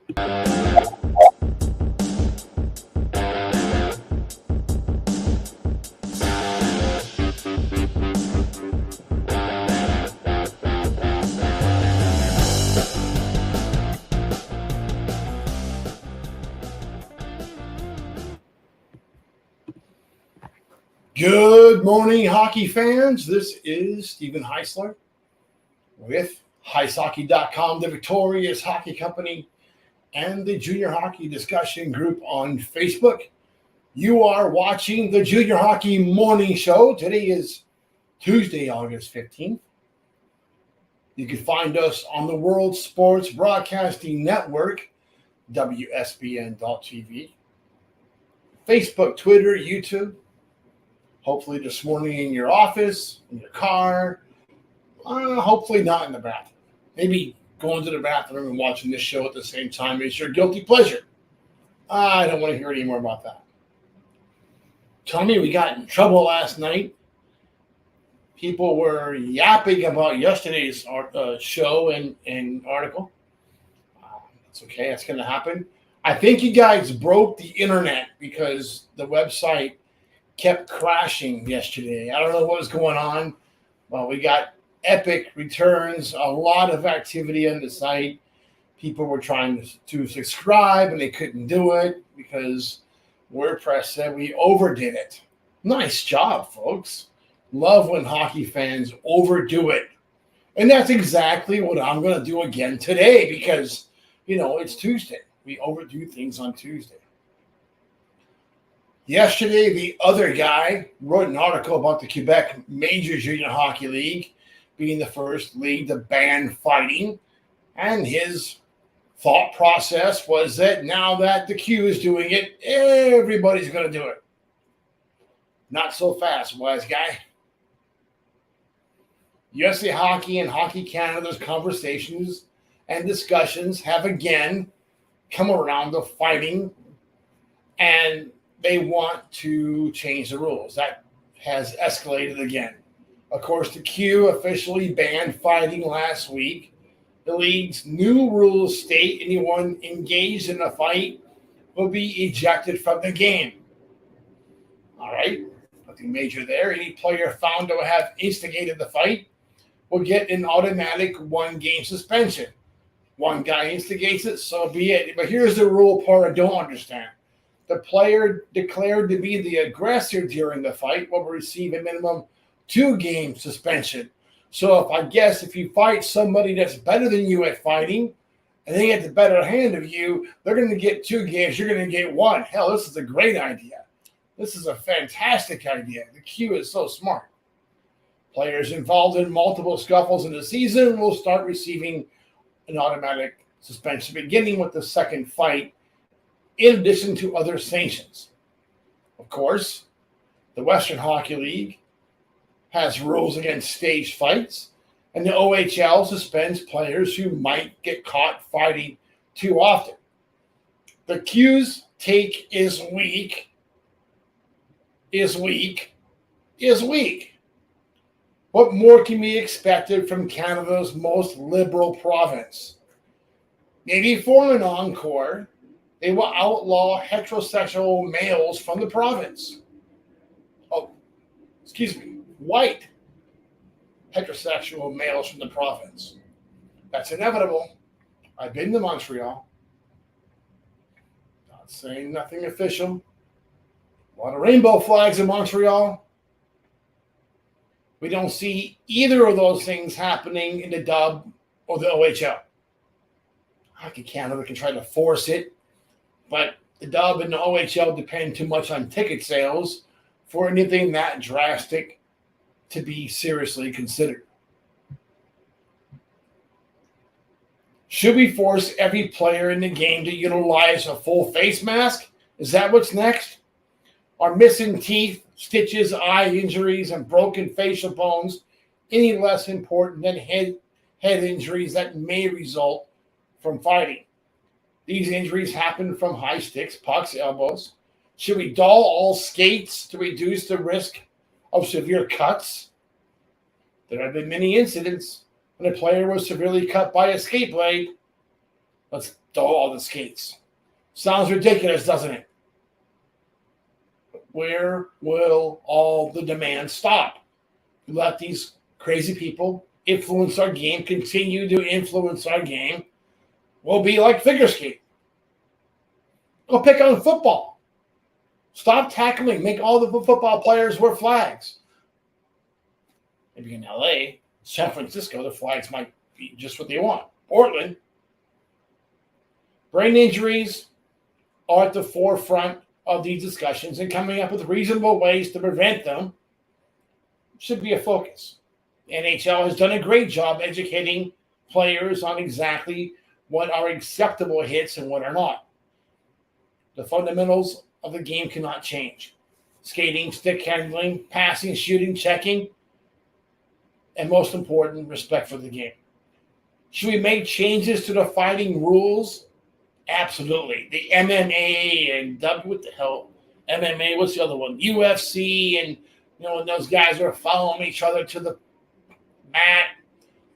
Good morning, hockey fans. This is Stephen Heisler with HeisHockey.com, the Victorious Hockey Company, and the Junior Hockey Discussion Group on Facebook. You are watching the Junior Hockey Morning Show. Today is Tuesday, August 15th. You can find us on the World Sports Broadcasting Network, WSBN.TV, Facebook, Twitter, YouTube. Hopefully this morning in your office, in your car, hopefully not in the bathroom. Maybe going to the bathroom and watching this show at the same time is your guilty pleasure. I don't want to hear any more about that. Tell me we got in trouble last night. People were yapping about yesterday's show and article. It's okay. That's going to happen. I think you guys broke the internet because the website kept crashing yesterday. I don't know what was going on. Well, we got epic returns, a lot of activity on the site. People were trying to subscribe and they couldn't do it because WordPress said we overdid it. Nice job, folks. Love when hockey fans overdo it. And that's exactly what I'm going to do again today because, it's Tuesday. We overdo things on Tuesday. Yesterday, the other guy wrote an article about the Quebec Major Junior Hockey League being the first league to ban fighting. And his thought process was that now that the Q is doing it, everybody's going to do it. Not so fast, wise guy. USA Hockey and Hockey Canada's conversations and discussions have again come around to fighting, and they want to change the rules. That has escalated again. Of course, the Q officially banned fighting last week. The league's new rules state anyone engaged in a fight will be ejected from the game. All right, nothing major there. Any player found to have instigated the fight will get an automatic one-game suspension. One guy instigates it, so be it. But here's the rule part I don't understand. The player declared to be the aggressor during the fight will receive a minimum 2-game suspension. So if you fight somebody that's better than you at fighting and they get the better hand of you, they're going to get 2 games. You're going to get 1. Hell, this is a great idea. This is a fantastic idea. The Q is so smart. Players involved in multiple scuffles in the season will start receiving an automatic suspension, beginning with the second fight, in addition to other sanctions. Of course, the Western Hockey League has rules against staged fights, and the OHL suspends players who might get caught fighting too often. The Q's take is weak. What more can be expected from Canada's most liberal province? Maybe for an encore, they will outlaw heterosexual males from the province. White heterosexual males from the province. That's inevitable. I've been to Montreal. Not saying nothing official. A lot of rainbow flags in Montreal. We don't see either of those things happening in the Dub or the OHL. Hockey Canada can try to force it, but the Dub and the OHL depend too much on ticket sales for anything that drastic to be seriously considered. Should we force every player in the game to utilize a full face mask? Is that what's next? Are missing teeth, stitches, eye injuries, and broken facial bones any less important than head injuries that may result from fighting? These injuries happen from high sticks, pucks, elbows. Should we dull all skates to reduce the risk of severe cuts? There have been many incidents when a player was severely cut by a skate blade. Let's all the skates. Sounds ridiculous, doesn't it? Where will all the demand stop? You let these crazy people influence our game, continue to influence our game. We'll be like figure skate. Go pick on football. Stop tackling. Make all the football players wear flags. Maybe in LA, San Francisco, the flags might be just what they want. Portland. Brain injuries are at the forefront of these discussions, and coming up with reasonable ways to prevent them should be a focus. The NHL has done a great job educating players on exactly what are acceptable hits and what are not. The fundamentals of the game cannot change. Skating, stick handling, passing, shooting, checking, and most important, respect for the game. Should we make changes to the fighting rules? Absolutely. The MMA and what the hell? MMA, what's the other one? UFC, and when those guys are following each other to the mat.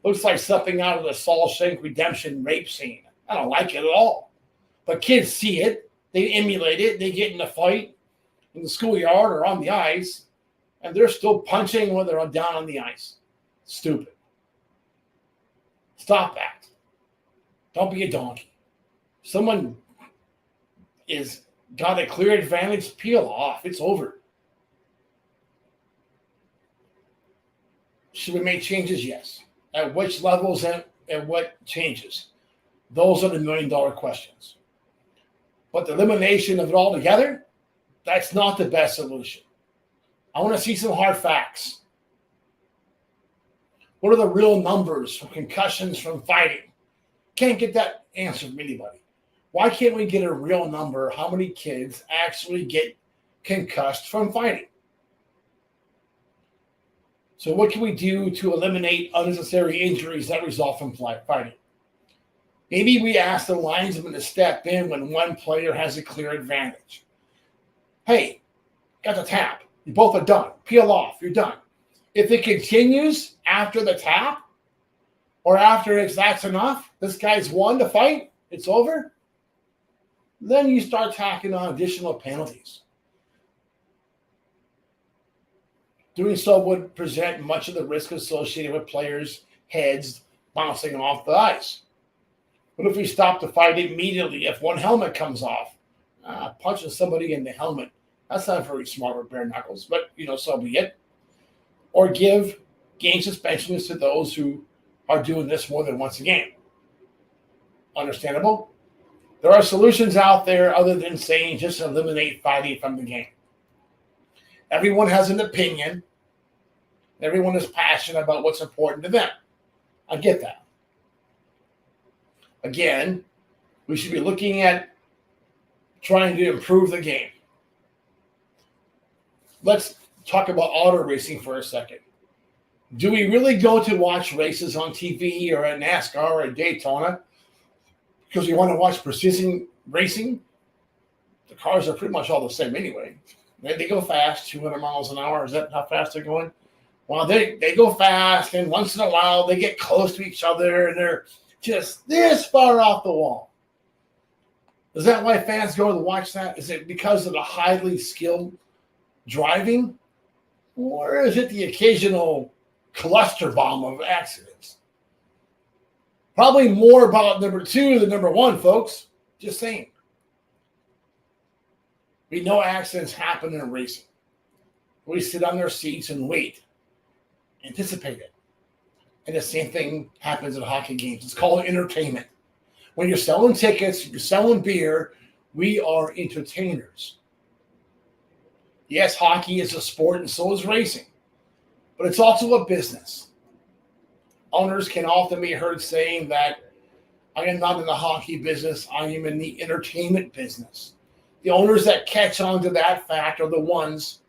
Looks like something out of the Shawshank Redemption rape scene. I don't like it at all. But kids see it. They emulate it. They get in a fight in the schoolyard or on the ice, and they're still punching when they're down on the ice. Stupid. Stop that. Don't be a donkey. Someone is got a clear advantage, peel off. It's over. Should we make changes? Yes. At which levels and what changes? Those are the $1 million questions. But the elimination of it altogether, that's not the best solution. I want to see some hard facts. What are the real numbers from concussions from fighting? Can't get that answer from anybody. Why can't we get a real number? How many kids actually get concussed from fighting? So what can we do to eliminate unnecessary injuries that result from fighting? Maybe we ask the linesman to step in when one player has a clear advantage. Hey, got the tap. You both are done. Peel off. You're done. If it continues after the tap or after that's enough, this guy's won the fight, it's over, then you start tacking on additional penalties. Doing so would present much of the risk associated with players' heads bouncing off the ice. What if we stop the fight immediately if one helmet comes off? Punching somebody in the helmet, that's not very smart with bare knuckles, but, so be it. Or give game suspensions to those who are doing this more than once a game. Understandable? There are solutions out there other than saying just eliminate fighting from the game. Everyone has an opinion. Everyone is passionate about what's important to them. I get that. Again, we should be looking at trying to improve the game. Let's talk about auto racing for a second. Do we really go to watch races on TV or at NASCAR or at Daytona because we want to watch precision racing? The cars are pretty much all the same anyway. They go fast, 200 miles an hour. Is that how fast they're going? Well, they go fast, and once in a while they get close to each other, and they're just this far off the wall. Is that why fans go to watch that? Is it because of the highly skilled driving? Or is it the occasional cluster bomb of accidents? Probably more about number 2 than number 1, folks. Just saying. We know accidents happen in racing. We sit on our seats and wait, anticipate it. And the same thing happens at hockey games. It's called entertainment. When you're selling tickets, you're selling beer, we are entertainers. Yes, hockey is a sport and so is racing, but it's also a business. Owners can often be heard saying that I am not in the hockey business, I am in the entertainment business. The owners that catch on to that fact are the ones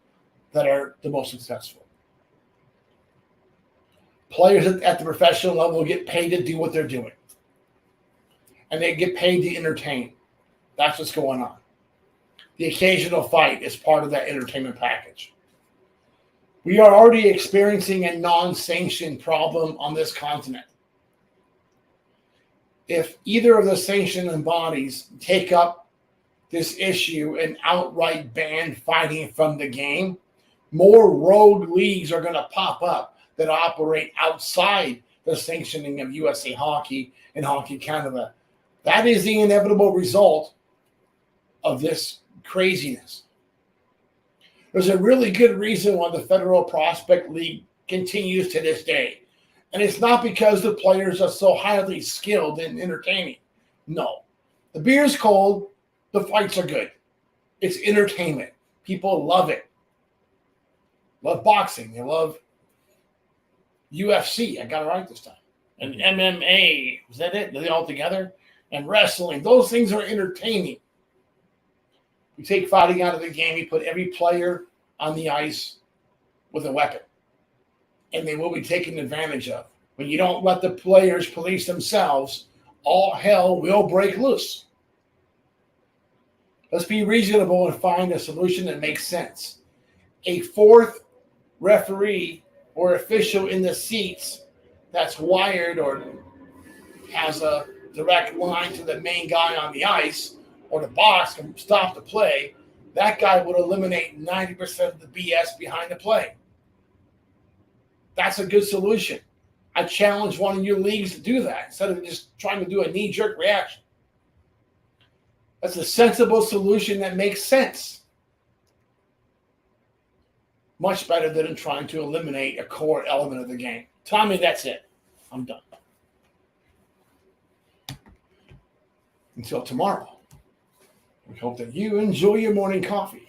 that are the most successful. Players at the professional level get paid to do what they're doing. And they get paid to entertain. That's what's going on. The occasional fight is part of that entertainment package. We are already experiencing a non-sanctioned problem on this continent. If either of the sanctioning bodies take up this issue and outright ban fighting from the game, more rogue leagues are going to pop up that operate outside the sanctioning of USA Hockey and Hockey Canada. That is the inevitable result of this craziness. There's a really good reason why the Federal Prospect League continues to this day. And it's not because the players are so highly skilled and entertaining. No. The beer's cold. The fights are good. It's entertainment. People love it. Love boxing. They love UFC. I got it right this time. And MMA. Was that it? Are they all together? And wrestling. Those things are entertaining. You take fighting out of the game. You put every player on the ice with a weapon. And they will be taken advantage of. When you don't let the players police themselves, all hell will break loose. Let's be reasonable and find a solution that makes sense. A fourth referee or official in the seats that's wired or has a direct line to the main guy on the ice or the box can stop the play, that guy would eliminate 90% of the BS behind the play. That's a good solution. I challenge one of your leagues to do that instead of just trying to do a knee-jerk reaction. That's a sensible solution that makes sense. Much better than trying to eliminate a core element of the game. Tommy, that's it. I'm done. Until tomorrow, we hope that you enjoy your morning coffee.